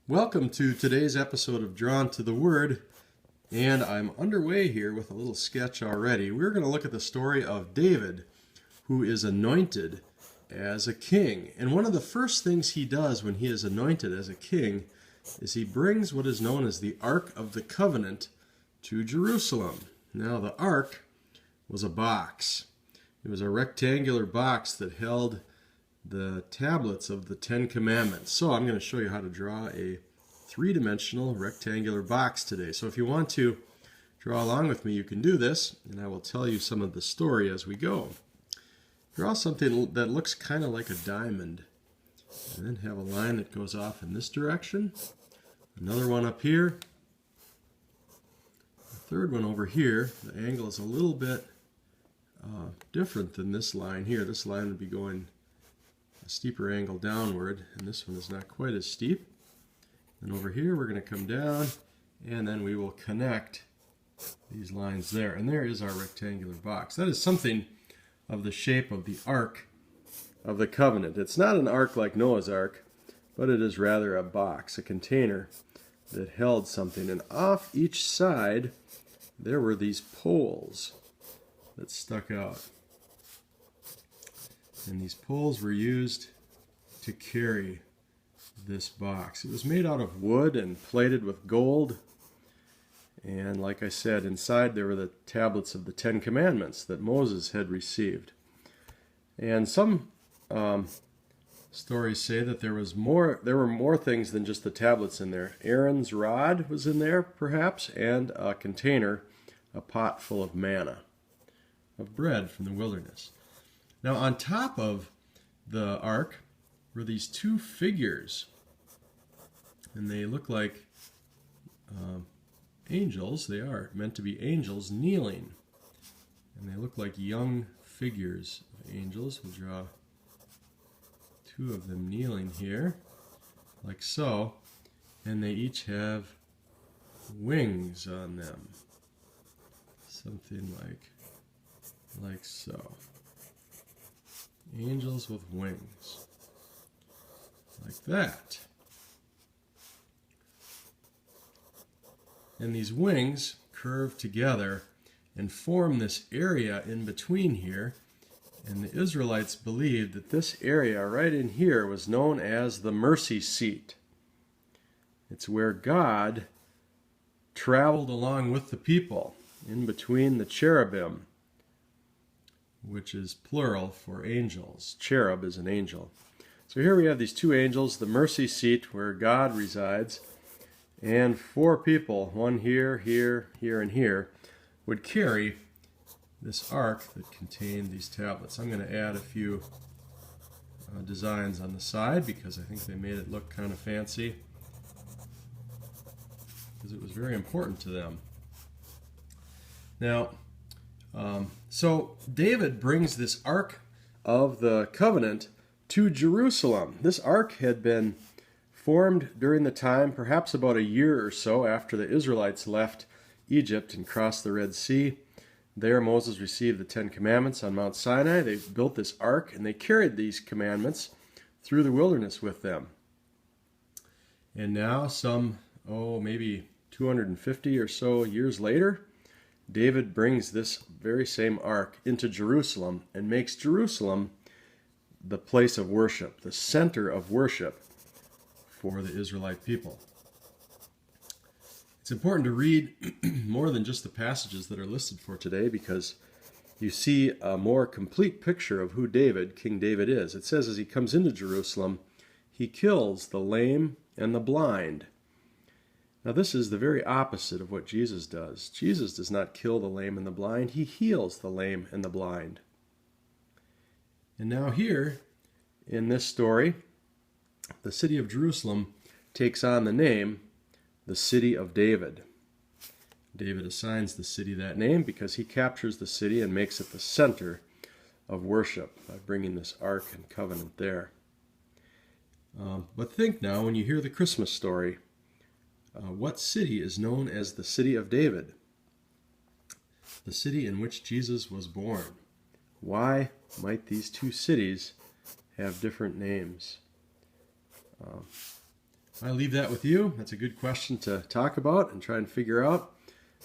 Welcome to today's episode of Drawn to the Word, and I'm underway here with a little sketch already. We're going to look at the story of David, who is anointed as a king. And one of the first things he does when he is anointed as a king is he brings what is known as the Ark of the Covenant to Jerusalem. Now, the Ark was a box. It was a rectangular box that held the tablets of the Ten Commandments. So I'm going to show you how to draw a three-dimensional rectangular box today. So if you want to draw along with me, you can do this, and I will tell you some of the story as we go. Draw something that looks kind of like a diamond, and then have a line that goes off in this direction, another one up here, a third one over here. The angle is a little bit different than this line here. This line would be going a steeper angle downward, and this one is not quite as steep. And over here we're going to come down, and then we will connect these lines there. And there is our rectangular box. That is something of the shape of the Ark of the Covenant. It's not an ark like Noah's Ark, but it is rather a box, a container that held something. And off each side there were these poles that stuck out. And these poles were used to carry this box. It was made out of wood and plated with gold. And like I said, inside there were the tablets of the Ten Commandments that Moses had received. And some stories say that there were more things than just the tablets in there. Aaron's rod was in there, perhaps, and a container, a pot full of manna, of bread from the wilderness. Now, on top of the ark were these two figures, and they look like angels. They are meant to be angels kneeling, and they look like young figures of angels. We'll draw two of them kneeling here, like so, and they each have wings on them, something like so. Angels with wings, like that. And these wings curve together and form this area in between here. And the Israelites believed that this area right in here was known as the mercy seat. It's where God traveled along with the people in between the cherubim, which is plural for angels. Cherub is an angel. So here we have these two angels, the mercy seat where God resides, and four people, one here, here, here, and here, would carry this ark that contained these tablets. I'm going to add a few designs on the side because I think they made it look kind of fancy, because it was very important to them. Now, so David brings this Ark of the Covenant to Jerusalem. This ark had been formed during the time, perhaps about a year or so after the Israelites left Egypt and crossed the Red Sea. There Moses received the Ten Commandments on Mount Sinai. They built this ark, and they carried these commandments through the wilderness with them. And now maybe 250 or so years later, David brings this very same ark into Jerusalem and makes Jerusalem the place of worship, the center of worship for the Israelite people. It's important to read more than just the passages that are listed for today, because you see a more complete picture of who King David is. It says as he comes into Jerusalem, he kills the lame and the blind. Now, this is the very opposite of what Jesus does. Jesus does not kill the lame and the blind. He heals the lame and the blind. And now here, in this story, the city of Jerusalem takes on the name, the City of David. David assigns the city that name because he captures the city and makes it the center of worship by bringing this Ark and Covenant there. But think now, when you hear the Christmas story, what city is known as the City of David? The city in which Jesus was born. Why might these two cities have different names? I leave that with you. That's a good question to talk about and try and figure out.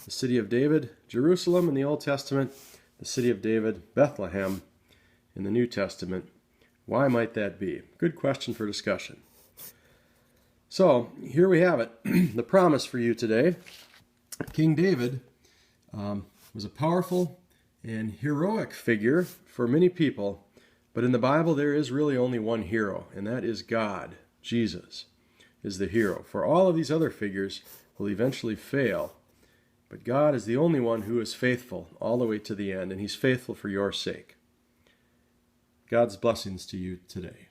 The city of David, Jerusalem in the Old Testament, the city of David, Bethlehem in the New Testament. Why might that be? Good question for discussion. So here we have it, the promise for you today. King David was a powerful and heroic figure for many people, but in the Bible there is really only one hero, and that is God. Jesus is the hero. For all of these other figures will eventually fail, but God is the only one who is faithful all the way to the end, and he's faithful for your sake. God's blessings to you today.